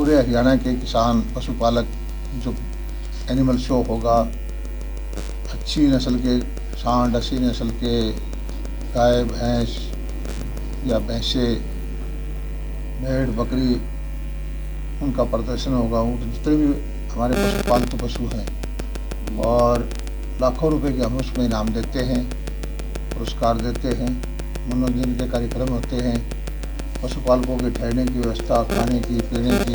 पूरे हरियाणा के किसान पशुपालक जो एनिमल शो होगा, अच्छी नस्ल के सांड, अच्छी नस्ल के गाय भैंस या भैंसे, भेड़ बकरी, उनका प्रदर्शन होगा। वो जितने भी हमारे पशुपालतू पशु हैं, और लाखों रुपए के हम उसमें इनाम देते हैं, पुरस्कार देते हैं, मनोरंजन के कार्यक्रम होते हैं, पशुपालकों के ठहरने की व्यवस्था, खाने की, पीने की,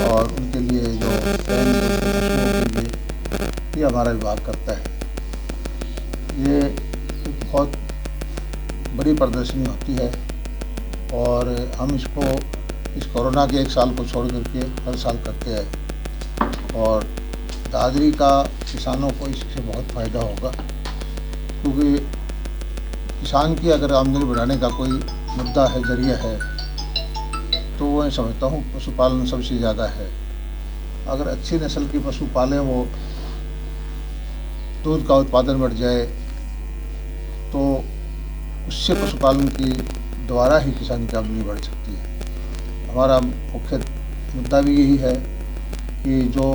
और उनके लिए जो पशुओं के लिए ये हमारा विभाग करता है। ये बहुत बड़ी प्रदर्शनी होती है, और हम इस कोरोना के एक साल को छोड़ करके हर साल करते हैं। और दादरी का किसानों को इससे बहुत फ़ायदा होगा, क्योंकि किसान की अगर आमदनी बढ़ाने का कोई मुद्दा है, जरिया है, तो मैं समझता हूँ पशुपालन सबसे ज़्यादा है। अगर अच्छी नस्ल की पशु पालें, वो दूध का उत्पादन बढ़ जाए, तो उससे पशुपालन की द्वारा ही किसान की आमदनी बढ़ सकती है। हमारा मुख्य मुद्दा भी यही है कि जो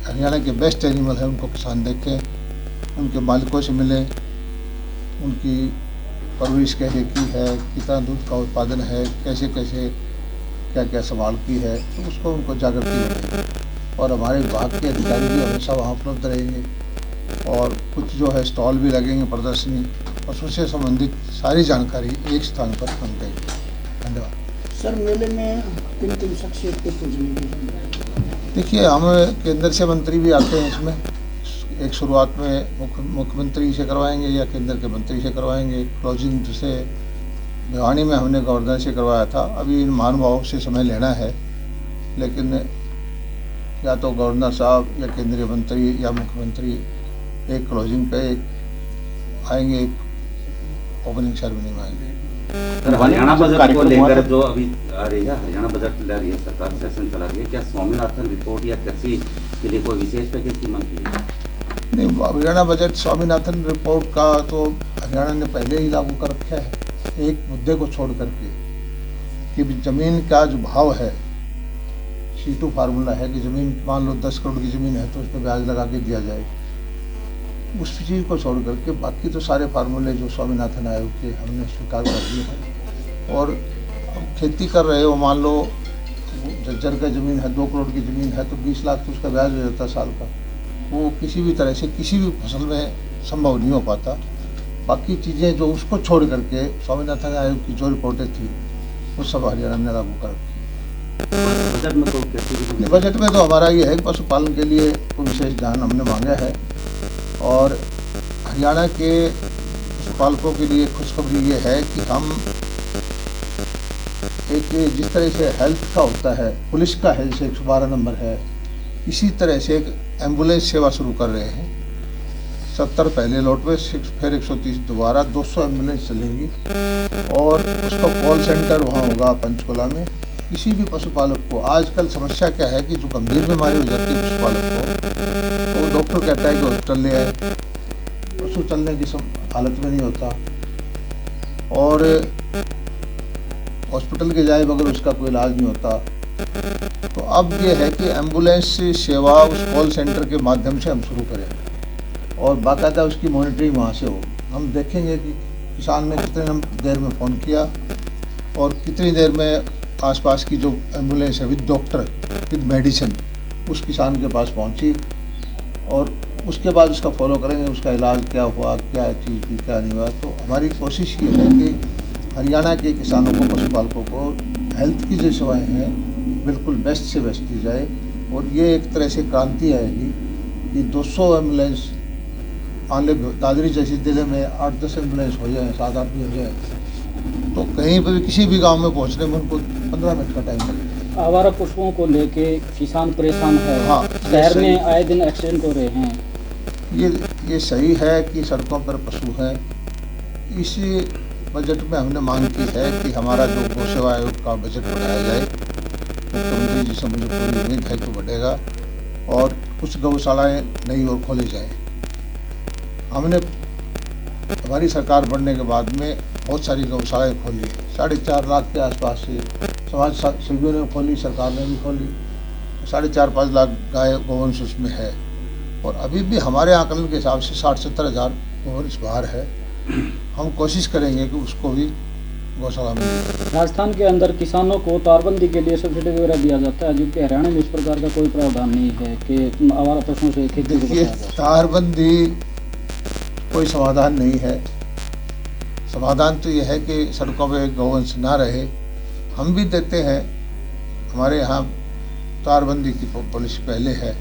हरियाणा के बेस्ट एनिमल हैं उनको किसान देखें, उनके मालिकों से मिलें, उनकी परवरिश कैसे की है, कितना दूध का उत्पादन है, कैसे कैसे क्या क्या संभाल की है, तो उसको उनको जागृति मिलेगी। और हमारे विभाग के अधिकारी भी हमेशा वहाँ उपलब्ध रहेंगे, और कुछ जो है स्टॉल भी लगेंगे, प्रदर्शनी, पशु से संबंधित सारी जानकारी एक स्थान पर बन देगी। धन्यवाद। सर, मेले में किन किन शख्सियत के पूजने की? देखिए, हम केंद्र से मंत्री भी आते हैं इसमें। एक शुरुआत में मुख्यमंत्री से करवाएंगे या केंद्र के मंत्री से करवाएंगे। क्लोजिंग से भिवानी में हमने गवर्नर से करवाया था। अभी इन महानुभावों से समय लेना है, लेकिन या तो गवर्नर साहब या केंद्रीय मंत्री या मुख्यमंत्री एक क्लोजिंग पे आएंगे, एक ओपनिंग सेरेमनी में आएंगे। हरियाणा बजट को लेकर जो अभी आ रही है, हरियाणा बजट ला रही है सरकार, सेशन चला रही है, क्या स्वामीनाथन रिपोर्ट या कृषि के लिए कोई विशेष पैकेज की मांग की है? नहीं, हरियाणा बजट स्वामीनाथन रिपोर्ट का तो हरियाणा ने पहले ही लागू कर रखा है, एक मुद्दे को छोड़ करके कि जमीन का जो भाव है, C2 फार्मूला है कि जमीन मान लो 10 करोड़ की जमीन है तो उस पर ब्याज लगा के दिया जाए। उस चीज़ को छोड़ करके बाकी तो सारे फार्मूले जो स्वामीनाथन आयोग के हमने स्वीकार कर दिए हैं। और अब खेती कर रहे हो, मान लो जर्जर का ज़मीन है, 2 करोड़ की ज़मीन है, तो 20 लाख तो उसका ब्याज हो जाता है साल का। वो किसी भी तरह से किसी भी फसल में संभव नहीं हो पाता। बाकी चीज़ें जो उसको छोड़ करके स्वामीनाथन आयोग की जो रिपोर्टें थी वो सब हरियाणा ने लागू कर रखी। बजट में तो हमारा ये है कि पशुपालन के लिए कोई विशेष ध्यान हमने मांगा है, और हरियाणा के पशुपालकों के लिए खुशखबरी ये है कि हम एक जिस तरह से हेल्थ का होता है, पुलिस का है जैसे 112 नंबर है, इसी तरह से एक एम्बुलेंस सेवा शुरू कर रहे हैं। 70 पहले लौट में, फिर 130 दोबारा, 200 एम्बुलेंस चलेंगी, और उसका कॉल सेंटर वहाँ होगा पंचकुला में। किसी भी पशुपालक को, आजकल समस्या क्या है कि जो गंभीर बीमारी हो जाती है पशुपालक को, तो डॉक्टर कहता है कि हॉस्पिटल ले आए, पशु चलने की हालत में नहीं होता, और हॉस्पिटल के जाए बगैर उसका कोई इलाज नहीं होता। तो अब ये है कि एम्बुलेंस सेवा उस कॉल सेंटर के माध्यम से हम शुरू करें, और बाकायदा उसकी मॉनिटरिंग वहाँ से हो। हम देखेंगे कि किसान ने कितने देर में फ़ोन किया और कितनी देर में आसपास की जो एम्बुलेंस है विद डॉक्टर विद मेडिसिन उस किसान के पास पहुँची, और उसके बाद उसका फॉलो करेंगे, उसका इलाज क्या हुआ, क्या चीज़ की क्या नहीं हुआ। तो हमारी कोशिश ये है कि हरियाणा के किसानों को, पशुपालकों को हेल्थ की जो सेवाएँ हैं बिल्कुल बेस्ट से बेस्ट दी जाए, और ये एक तरह से क्रांति आएगी कि 200 एम्बुलेंस मान लो दादरी जैसी जिले में 8-10 एम्बुलेंस हो जाए, 7-8 भी हो जाए, तो कहीं पर भी किसी भी गांव में पहुंचने में उनको 15 मिनट का टाइम लगेगा। आवारा पशुओं को लेके किसान परेशान है। हाँ, शहर में आए दिन एक्सीडेंट हो रहे हैं। ये सही है कि सड़कों पर पशु हैं। इसी बजट में हमने मांग की है कि हमारा जो गौ सेवा आयोग का बजट बढ़ाया जाए। मुख्यमंत्री जी से मुझे पूरी उम्मीद है कि बढ़ेगा, और कुछ गौशालाएँ नई और खोली जाएँ। हमने हमारी सरकार बनने के बाद में बहुत सारी गौशालाएँ खोली है, 4.5 लाख के आसपास से समाज सेवियों ने खोली, सरकार ने भी खोली। 4.5-5 लाख गाय गोवंश उसमें है और अभी भी हमारे आकलन के हिसाब से 60-70 हज़ार गोवंश बाहर है। हम कोशिश करेंगे कि उसको भी गौशाला में। राजस्थान के अंदर किसानों को तारबंदी के लिए सब्सिडी वगैरह दिया जाता है, जबकि हरियाणा में इस प्रकार का कोई प्रावधान नहीं है कि आवारा पशुओं से खेती को देखिए, बचाया जाए। तारबंदी कोई समाधान नहीं है। समाधान तो ये है कि सड़कों पे गौवंश ना रहे। हम भी देते हैं, हमारे यहाँ तारबंदी की पॉलिसी पहले है,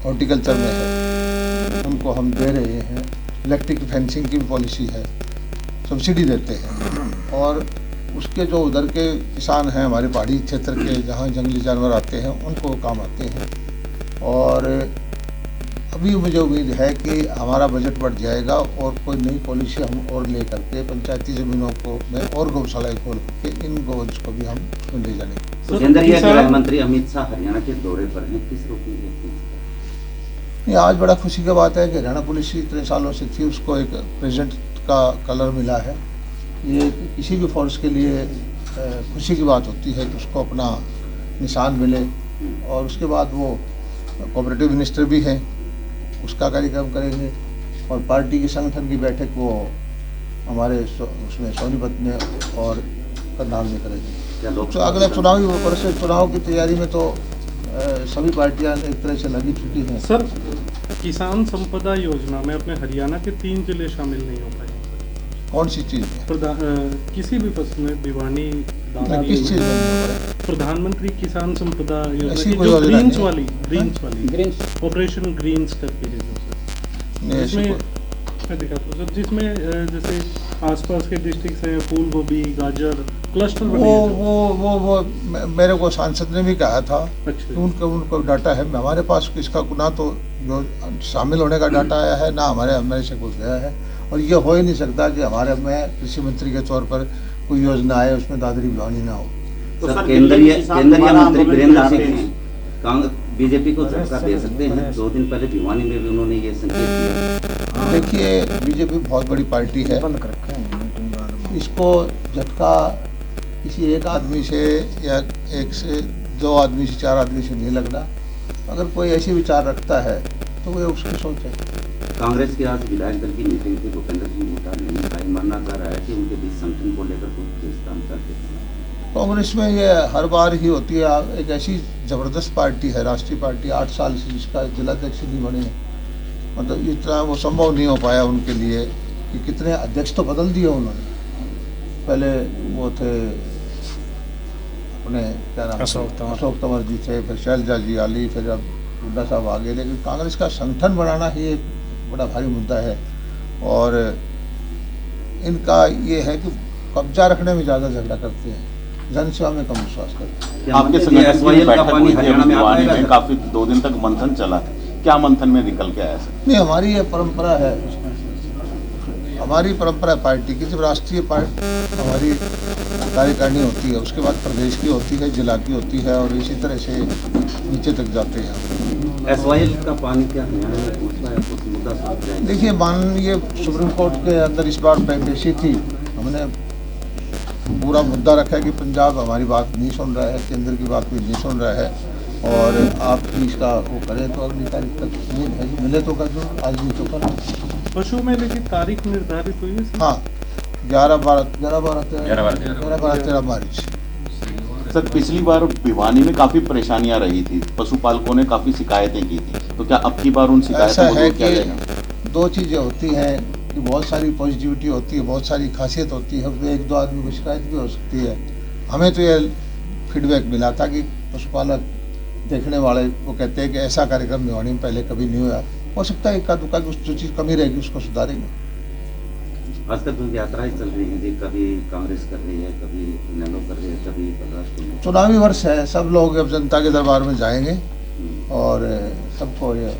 हॉर्टिकल्चर में है, उनको हम दे रहे हैं। इलेक्ट्रिक फेंसिंग की भी पॉलिसी है, सब्सिडी देते हैं। और उसके जो उधर के किसान हैं हमारे पहाड़ी क्षेत्र के, जहाँ जंगली जानवर आते हैं, उनको काम आते हैं। और अभी मुझे उम्मीद है कि हमारा बजट बढ़ जाएगा और कोई नई पॉलिसी हम और ले करके पंचायती ज़मीनों को में और गौशालाएँ खोल के इन गौवंश को भी हम उसमें ले जाने की। केंद्रीय गृह मंत्री अमित शाह हरियाणा के दौरे पर हैं, किस रूप में देखते हैं? ये आज बड़ा खुशी की बात है कि हरियाणा पुलिस इतने सालों से थी, उसको एक प्रेजेंट का कलर मिला है। ये किसी भी फोर्स के लिए खुशी की बात होती है कि उसको अपना निशान मिले। और उसके बाद वो कोऑपरेटिव मिनिस्टर भी हैं, उसका कार्यक्रम करेंगे। और पार्टी के संगठन की बैठक वो हमारे उसमें सोनीपत में और करनाल में करेंगे। तो अगले चुनावी वर्ष चुनाव की तैयारी में तो सभी पार्टियां एक तरह से लगी चुकी हैं। सर, किसान संपदा योजना में अपने हरियाणा के 3 जिले शामिल नहीं हो पाए। कौन सी चीज़ में? किसी भी फसल में भिवानी, किस चीज़ में? प्रधानमंत्री किसान संपदा योजना ऐसी की कोई जो योजना ग्रीन्स नहीं। वाली ऑपरेशन ग्रीन्स करके है नहीं, ऐसी जिसमें कोई- मैं दिखाता हूँ सर, जिसमें जैसे आसपास के डिस्ट्रिक्ट हैं, फूल गोभी, गाजर, क्लस्टर बने हैं जो। वो मेरे को सांसद ने भी कहा था कि अच्छा, उनको डाटा है। हमारे पास इसका ना तो जो शामिल होने का डाटा आया है, ना हमारे से कुछ गया है। और ये हो ही नहीं सकता कि हमारे में कृषि मंत्री के तौर पर कोई योजना आए उसमें दादरी भिवानी ना हो। तो सर, केंद्रीय मंत्री वीरेंद्र सिंह बीजेपी को झटका दे सकते हैं। 2 दिन पहले भिवानी में भी उन्होंने ये संकेत दिया। देखिए, बीजेपी बहुत बड़ी पार्टी है, इसको झटका किसी एक आदमी से या 1 से 2 आदमी से 4 आदमी से नहीं लगना। अगर कोई ऐसी विचार रखता है तो वो उसकी सोच है। कांग्रेस की आज विधायक दल की मीटिंग थी, भूपेंद्र सिंह हुड्डा ने कहा, मानना जा रहा है कि उनके बीच संगठन को लेकर कुछ खींचतान चलते हैं। कांग्रेस में ये हर बार ही होती है। एक ऐसी ज़बरदस्त पार्टी है, राष्ट्रीय पार्टी, 8 साल से जिसका जिलाध्यक्ष नहीं बने। मतलब इतना वो संभव नहीं हो पाया उनके लिए कि कितने अध्यक्ष तो बदल दिए उन्होंने। पहले वो थे अपने क्या नाम, अशोक तंवर जी थे, फिर शैलजा जी आली, फिर अब हुड्डा साहब आ गए। लेकिन कांग्रेस का संगठन बनाना ही एक बड़ा भारी मुद्दा है। और इनका ये है कि कब्जा रखने में ज़्यादा झगड़ा करते हैं, जनसेवा में कम विश्वास करते हैं। आपके संगठन की बैठक हुई थी भिवानी में, काफी 2 दिन तक मंथन चला। क्या मंथन में निकल के आया सर? नहीं, हमारी ये परंपरा है, हमारी परंपरा पार्टी की। जब राष्ट्रीय पार्टी हमारी कार्यकारिणी होती है, उसके बाद प्रदेश की होती है, जिला की होती है, और इसी तरह से नीचे तक जाते हैं। एसवाईएल का पानी क्या हरियाणा में पहुंचता है, कुछ मुद्दा साफ जाएगा? देखिए, माननीय सुप्रीम कोर्ट के अंदर इस बार पेशी थी। हमने पूरा मुद्दा रखा है कि पंजाब हमारी बात नहीं सुन रहा है, केंद्र की बात भी नहीं सुन रहा है, और आप इसका वो करें तो अगली तारीख तक मिले तो कर दो, आज नहीं तो कल। पशु मेले की तारीख निर्धारित हुई है सर? हाँ, 11-12-13 मार्च। सर, पिछली बार भिवानी में काफी परेशानियां रही थी, पशुपालकों ने काफी शिकायतें की थी, तो क्या अब की बार उन ऐसा शिकायतों है को किया कि जाएगा? 2 चीज़ें होती हैं कि बहुत सारी पॉजिटिविटी होती है, बहुत सारी खासियत होती है। उसमें 1-2 आदमी को शिकायत भी हो सकती है। हमें तो ये फीडबैक मिला था कि पशुपालक देखने वाले वो कहते हैं कि ऐसा कार्यक्रम भिवानी में पहले कभी नहीं हुआ। हो सकता है इक्का दुक्का जो चीज़ कमी रहेगी उसको सुधारेंगे। आज तक जो यात्राएं चल रही हैं जी, कभी कांग्रेस कर रही है, कभी इनेलो कर रही है, कभी बर्दाश्त। चुनावी वर्ष है, सब लोग अब जनता के दरबार में जाएंगे और सबको ये